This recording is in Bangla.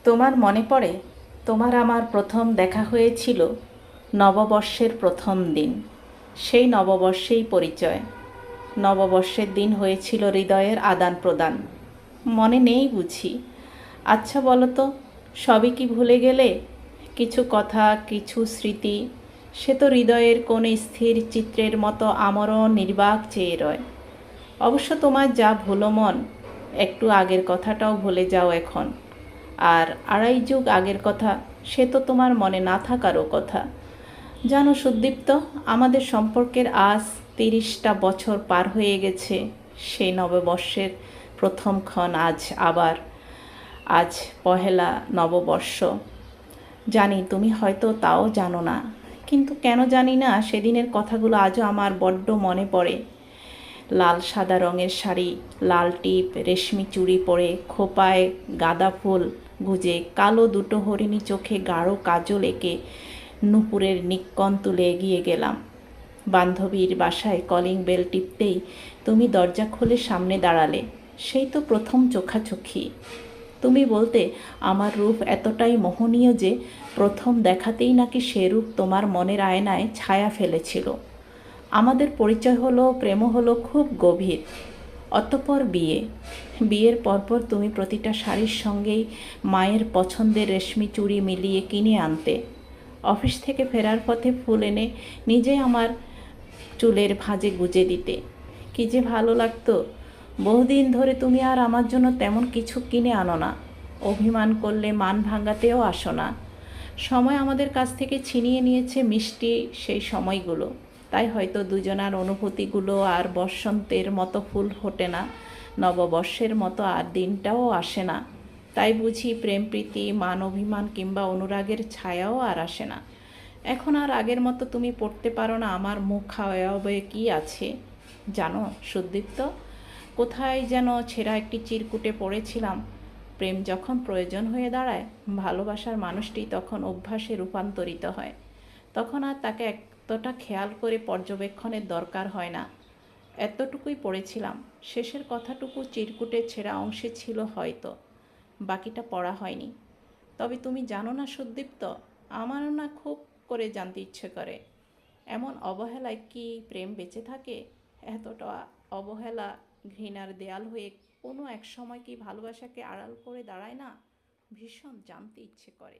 তোমার মনে পড়ে তোমার আমার প্রথম দেখা হয়েছিল নববর্ষের প্রথম দিন। সেই নববর্ষেই পরিচয়। নববর্ষের দিন হয়েছিল হৃদয়ের আদান প্রদান। মনে নেই বুঝি? আচ্ছা বলো তো, সবই কি ভুলে গেলে? কিছু কথা, কিছু স্মৃতি, সে তো হৃদয়ের কোণে স্থির চিত্রের মতো আমরও নির্বাক চেয়ে রয়। অবশ্য তোমার যা ভুলো মন, একটু আগের কথাটাও ভুলে যাও এখন। আর আড়াই যুগ আগের কথা, সে তো তোমার মনে না থাকারও কথা। জানো সুদীপ্ত, আমাদের সম্পর্কের আজ 30টা বছর পার হয়ে গেছে। সেই নববর্ষের প্রথম ক্ষণ আজ আবার। আজ পহেলা নববর্ষ। জানি তুমি হয়তো তাও জানো না, কিন্তু কেন জানি না সেদিনের কথাগুলো আজও আমার বড্ড মনে পড়ে। লাল সাদা রঙের শাড়ি, লাল টিপ, রেশমি চুড়ি পরে, খোঁপায় গাঁদা ফুল গুজে, কালো দুটো হরিণী চোখে গাঢ় কাজল এঁকে নূপুরের নিক্কণ তুলে এগিয়ে গেলাম। বান্ধবীর বাসায় কলিং বেল টিপতেই তুমি দরজা খুলে সামনে দাঁড়ালে। সেই তো প্রথম চোখাচোখি। তুমি বলতে আমার রূপ এতটাই মোহনীয় যে প্রথম দেখাতেই নাকি সে রূপ তোমার মনের আয়নায় ছায়া ফেলেছিল। আমাদের পরিচয় হলো, প্রেমও হলো খুব গভীর। অতঃপর বিয়ের পরপর তুমি প্রতিটা শাড়ির সঙ্গেই মায়ের পছন্দের রেশমি চুড়ি মিলিয়ে কিনে আনতে। অফিস থেকে ফেরার পথে ফুল এনে নিজে আমার চুলের ভাঁজে গুজে দিতে। কি যে ভালো লাগতো! বহুদিন ধরে তুমি আর আমার জন্য তেমন কিছু কিনে আনো না। অভিমান করলে মান ভাঙাতেও আসো না। সময় আমাদের কাছ থেকে ছিনিয়ে নিয়েছে মিষ্টি সেই সময়গুলো। তাই হয়তো দুজনার অনুভূতিগুলো আর বসন্তের মতো ফুল ফোটে না, নববর্ষের মতো আর দিনটাও আসে না। তাই বুঝি প্রেম প্রীতি, মান অভিমান কিংবা অনুরাগের ছায়াও আর আসে না। এখন আর আগের মতো তুমি পড়তে পারো না আমার মুখ খাওয়াবে কি আছে। জানো সুদীপ্ত, কোথায় যেন ছেঁড়া একটি চিরকুটে পড়েছিলাম, প্রেম যখন প্রয়োজন হয়ে দাঁড়ায়, ভালোবাসার মানুষটি তখন অভ্যাসে রূপান্তরিত হয়। তখন আর তাকে এতটা খেয়াল করে পর্যবেক্ষণের দরকার হয় না। এতটুকুই পড়েছিলাম। শেষের কথাটুকু চিরকুটের ছেঁড়া অংশে ছিল হয়তো, বাকিটা পড়া হয়নি। তবে তুমি জানো না সুদীপ্ত, আমারও না খুব করে জানতে ইচ্ছে করে, এমন অবহেলায় কি প্রেম বেঁচে থাকে? এতটা অবহেলা ঘৃণার দেয়াল হয়ে কোনো এক সময় কি ভালোবাসাকে আড়াল করে দাঁড়ায় না? ভীষণ জানতে ইচ্ছে করে।